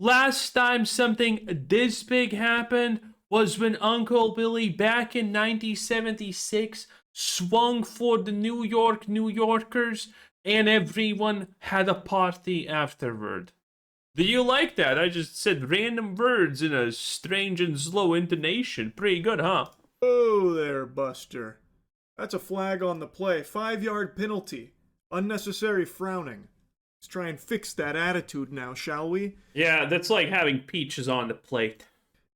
Last time something this big happened was when Uncle Billy back in 1976 swung for the New Yorkers and everyone had a party afterward. Do you like that? I just said random words in a strange and slow intonation. Pretty good, huh? Oh there, Buster. That's a flag on the play. 5-yard penalty. Unnecessary frowning. Let's try and fix that attitude now, shall we? Yeah, that's like having peaches on the plate.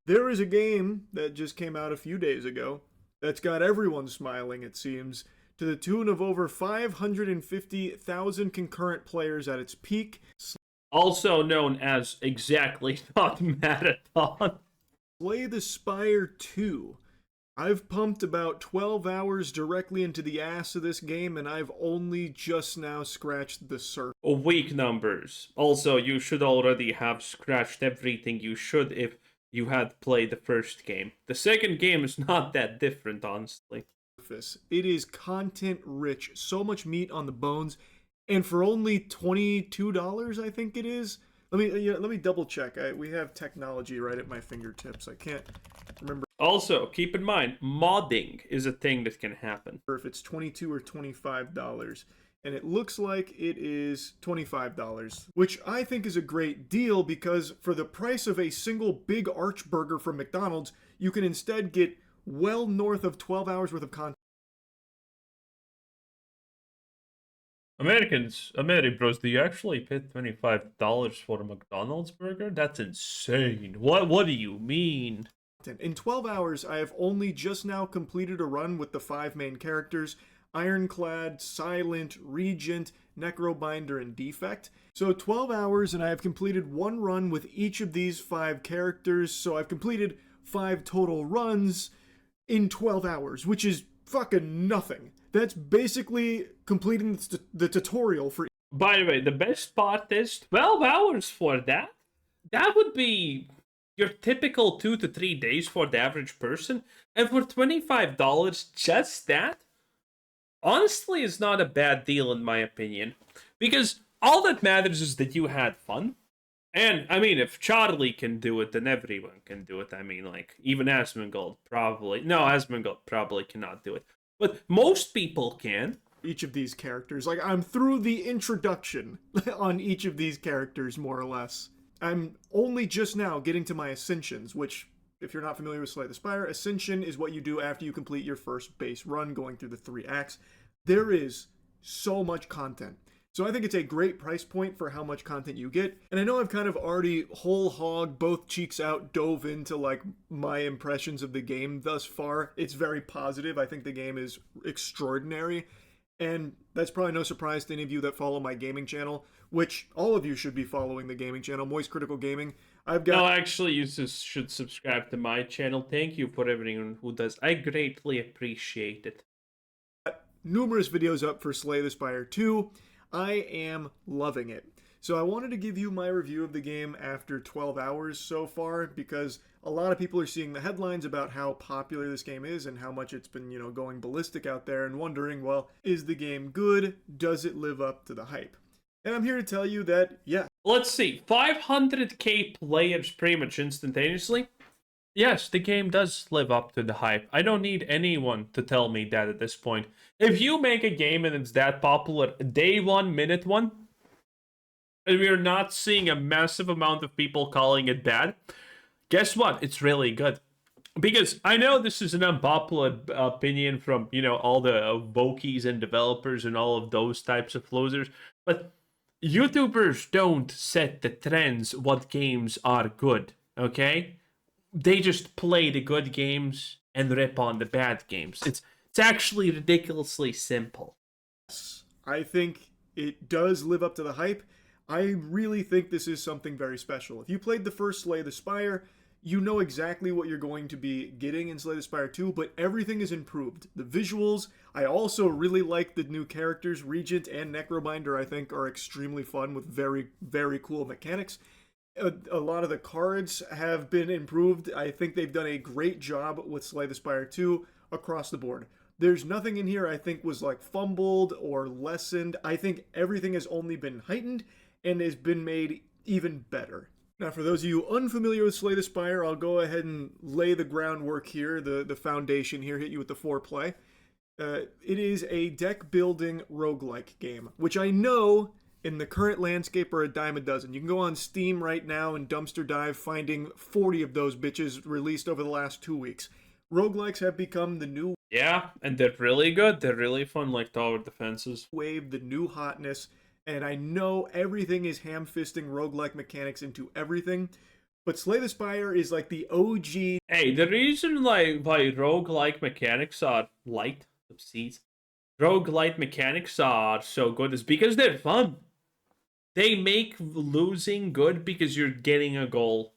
There is a game that just came out a few days ago that's got everyone smiling, it seems, to the tune of over 550,000 concurrent players at its peak. Also known as exactly not marathon. Slay the Spire 2. I've pumped about 12 hours directly into the ass of this game, and I've only just now scratched the surface. Weak numbers. Also, you should already have scratched everything you should if you had played the first game. The second game is not that different, honestly. It is content rich, so much meat on the bones, and for only $22, I think it is. Let me double check. We have technology right at my fingertips. I can't remember. Also, keep in mind, modding is a thing that can happen. If it's $22 or $25, and it looks like it is $25, which I think is a great deal because for the price of a single big arch burger from McDonald's, you can instead get well north of 12 hours worth of content. Bros, do you actually pay $25 for a McDonald's burger? That's insane. What do you mean? In 12 hours, I have only just now completed a run with the 5 main characters: Ironclad, Silent, Regent, Necrobinder, and Defect. So 12 hours, and I have completed one run with each of these 5 characters, so I've completed 5 total runs in 12 hours, which is fucking nothing. That's basically completing the tutorial for... By the way, the best part is 12 hours for that? That would be your typical 2 to 3 days for the average person. And for $25, just that? Honestly, is not a bad deal in my opinion. Because all that matters is that you had fun. And, I mean, if Charlie can do it, then everyone can do it. I mean, like, even Asmongold probably... No, Asmongold probably cannot do it. But most people can. Each of these characters. Like, I'm through the introduction on each of these characters, more or less. I'm only just now getting to my Ascensions, which, if you're not familiar with Slay the Spire, Ascension is what you do after you complete your first base run, going through the 3 acts. There is so much content. So I think it's a great price point for how much content you get. And I know I've kind of already whole hog, both cheeks out, dove into like my impressions of the game thus far. It's very positive. I think the game is extraordinary. And that's probably no surprise to any of you that follow my gaming channel, which all of you should be following the gaming channel, Moist Critical Gaming. I've got... No, actually, you just should subscribe to my channel. Thank you for everyone who does. I greatly appreciate it. Numerous videos up for Slay the Spire 2. I am loving it. So I wanted to give you my review of the game after 12 hours so far, because a lot of people are seeing the headlines about how popular this game is and how much it's been, going ballistic out there and wondering, well, is the game good? Does it live up to the hype? And I'm here to tell you that, yeah. Let's see, 500k players pretty much instantaneously. Yes, the game does live up to the hype. I don't need anyone to tell me that at this point. If you make a game and it's that popular, day 1, minute 1, and we're not seeing a massive amount of people calling it bad, guess what? It's really good. Because I know this is an unpopular opinion from, all the Vokies and developers and all of those types of losers, but YouTubers don't set the trends what games are good, okay? They just play the good games and rip on the bad games. It's actually ridiculously simple. I think it does live up to the hype. I really think this is something very special. If you played the first Slay the Spire, you know exactly what you're going to be getting in Slay the Spire 2, but everything is improved. The visuals, I also really like the new characters. Regent and Necrobinder, I think, are extremely fun with very, very cool mechanics. A lot of the cards have been improved. I think they've done a great job with Slay the Spire 2 across the board. There's nothing in here I think was like fumbled or lessened. I think everything has only been heightened and has been made even better. Now, for those of you unfamiliar with Slay the Spire, I'll go ahead and lay the groundwork here, the foundation here, hit you with the foreplay. It is a deck building roguelike game, which I know in the current landscape are a dime a dozen. You can go on Steam right now and dumpster dive, finding 40 of those bitches released over the last 2 weeks. Roguelikes have become the new Yeah, and they're really good. They're really fun, like tower defenses. wave, the new hotness, and I know everything is ham-fisting roguelike mechanics into everything, but Slay the Spire is like the OG. Hey, the reason like why roguelike mechanics are light, oopsies, roguelite mechanics are so good is because they're fun. They make losing good because you're getting a goal.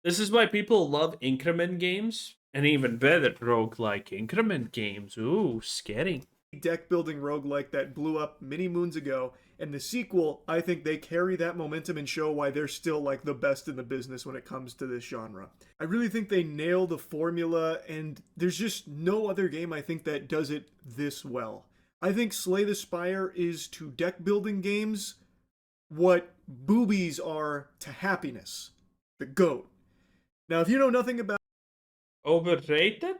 This is why people love increment games, and even better, roguelike increment games. Ooh, scary. Deck building roguelike that blew up many moons ago, and the sequel, I think they carry that momentum and show why they're still like the best in the business when it comes to this genre. I really think they nail the formula, and there's just no other game I think that does it this well. I think Slay the Spire is to deck building games what boobies are to happiness. The GOAT. Now, if you know nothing about Overrated?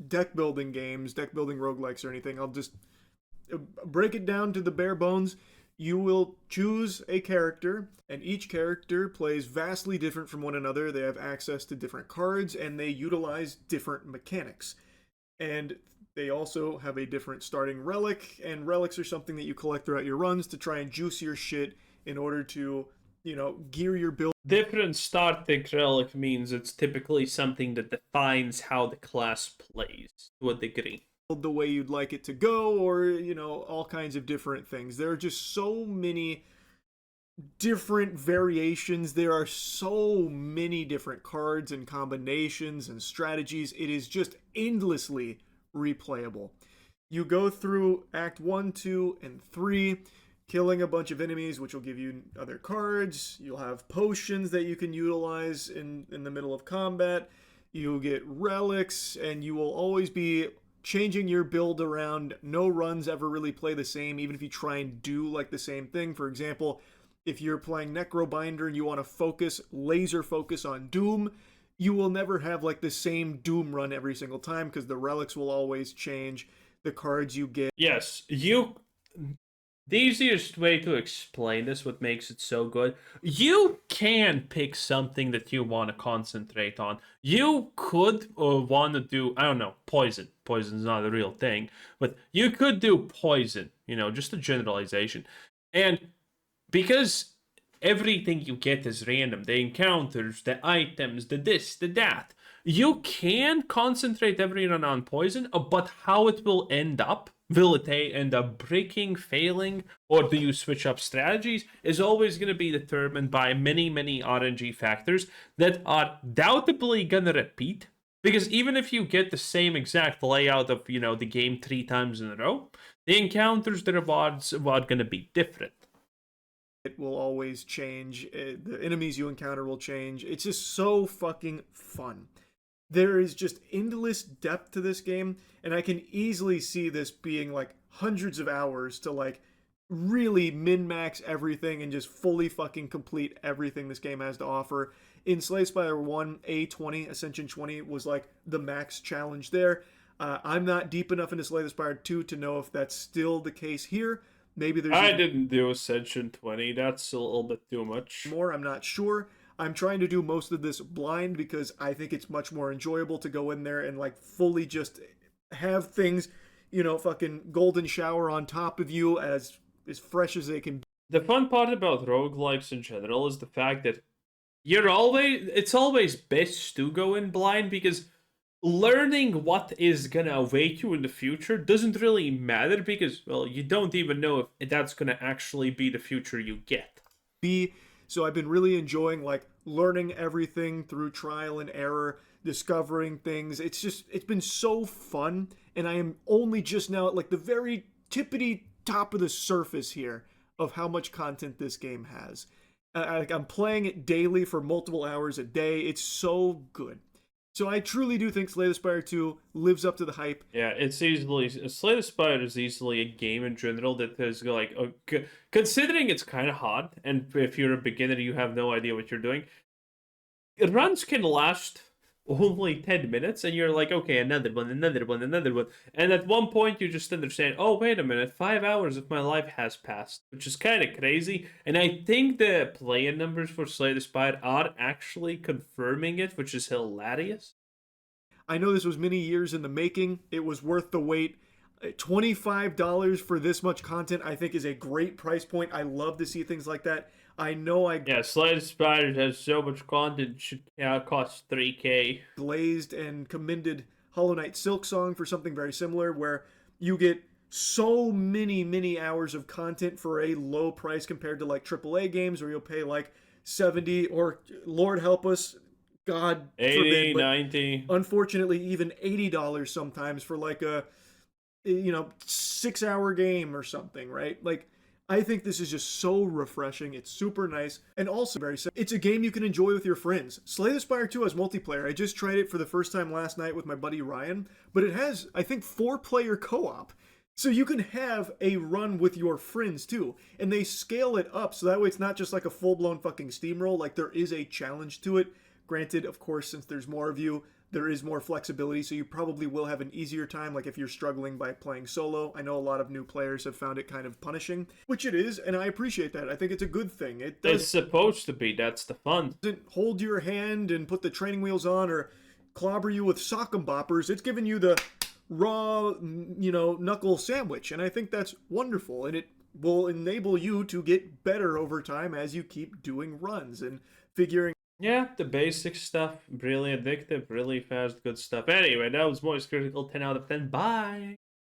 deck building games, deck building roguelikes or anything, I'll just break it down to the bare bones. You will choose a character, and each character plays vastly different from one another. They have access to different cards, and they utilize different mechanics. And they also have a different starting relic, and relics are something that you collect throughout your runs to try and juice your shit in order to, gear your build. Different starting relic means it's typically something that defines how the class plays to a degree. The way you'd like it to go, or all kinds of different things. There are just so many different variations. There are so many different cards and combinations and strategies. It is just endlessly replayable. You go through Act 1, 2, and 3, killing a bunch of enemies, which will give you other cards. You'll have potions that you can utilize in the middle of combat. You'll get relics, and you will always be changing your build around. No runs ever really play the same, even if you try and do like the same thing. For example, if you're playing Necrobinder and you want to laser focus on Doom, you will never have like the same Doom run every single time because the relics will always change. The cards you get. Yes, the easiest way to explain this, what makes it so good, you can pick something that you want to concentrate on. You could want to do, I don't know, poison. Poison's not a real thing, but you could do poison, just a generalization. And because everything you get is random, the encounters, the items, the this, the that, you can concentrate everyone on poison, but how it will end up, will it end up breaking, failing, or do you switch up strategies, is always going to be determined by many, many RNG factors that are doubtably going to repeat. Because even if you get the same exact layout of, the game 3 times in a row, the encounters, the rewards are going to be different. It will always change. The enemies you encounter will change. It's just so fucking fun. There is just endless depth to this game, and I can easily see this being like hundreds of hours to like really min-max everything and just fully fucking complete everything this game has to offer. In Slay Spire 1, A20, Ascension 20 was like the max challenge there. I'm not deep enough into Slay the Spire 2 to know if that's still the case here. Maybe there's... I didn't do Ascension 20. That's a little bit too much. More, I'm not sure. I'm trying to do most of this blind because I think it's much more enjoyable to go in there and like fully just have things, fucking golden shower on top of you as fresh as they can be. The fun part about roguelikes in general is the fact that it's always best to go in blind because learning what is gonna await you in the future doesn't really matter because, well, you don't even know if that's gonna actually be the future you get. So I've been really enjoying like learning everything through trial and error, discovering things. It's been so fun, and I am only just now at like the very tippity top of the surface here of how much content this game has. I'm playing it daily for multiple hours a day. It's so good. So I truly do think Slay the Spire 2 lives up to the hype. Yeah, it's easily Slay the Spire is easily a game in general that is like, considering it's kind of hard, and if you're a beginner, you have no idea what you're doing. Runs can last only 10 minutes, and you're like, okay, another one, another one, another one, and at one point you just understand, oh wait a minute, 5 hours of my life has passed, which is kind of crazy. And I think the player numbers for Slay the Spire are actually confirming it, which is hilarious. I know this was many years in the making. It was worth the wait. $25 for this much content, I think, is a great price point. I love to see things like that. I know I Yeah, Slay the Spire has so much content, should cost 3K. glazed and commended Hollow Knight Silksong for something very similar, where you get so many hours of content for a low price compared to like AAA games where you'll pay like 70 or Lord help us, God 80, forbid, but 90. unfortunately even $80 sometimes for like a 6-hour game or something, right? Like I think this is just so refreshing. It's super nice and also very simple. It's a game you can enjoy with your friends. Slay the Spire 2 has multiplayer. I just tried it for the first time last night with my buddy Ryan, but it has, I think, 4-player co-op. So you can have a run with your friends too. And they scale it up so that way it's not just like a full-blown fucking steamroll. Like there is a challenge to it. Granted, of course, since there's more of you, there is more flexibility, so you probably will have an easier time, like if you're struggling by playing solo. I know a lot of new players have found it kind of punishing, which it is, and I appreciate that. I think it's a good thing. It It's supposed to be, that's the fun. doesn't hold your hand and put the training wheels on or clobber you with sock'em boppers. It's giving you the raw, knuckle sandwich, and I think that's wonderful, and it will enable you to get better over time as you keep doing runs and figuring. Yeah, the basic stuff, really addictive, really fast, good stuff. Anyway, that was Moist Critical, 10 out of 10. Bye!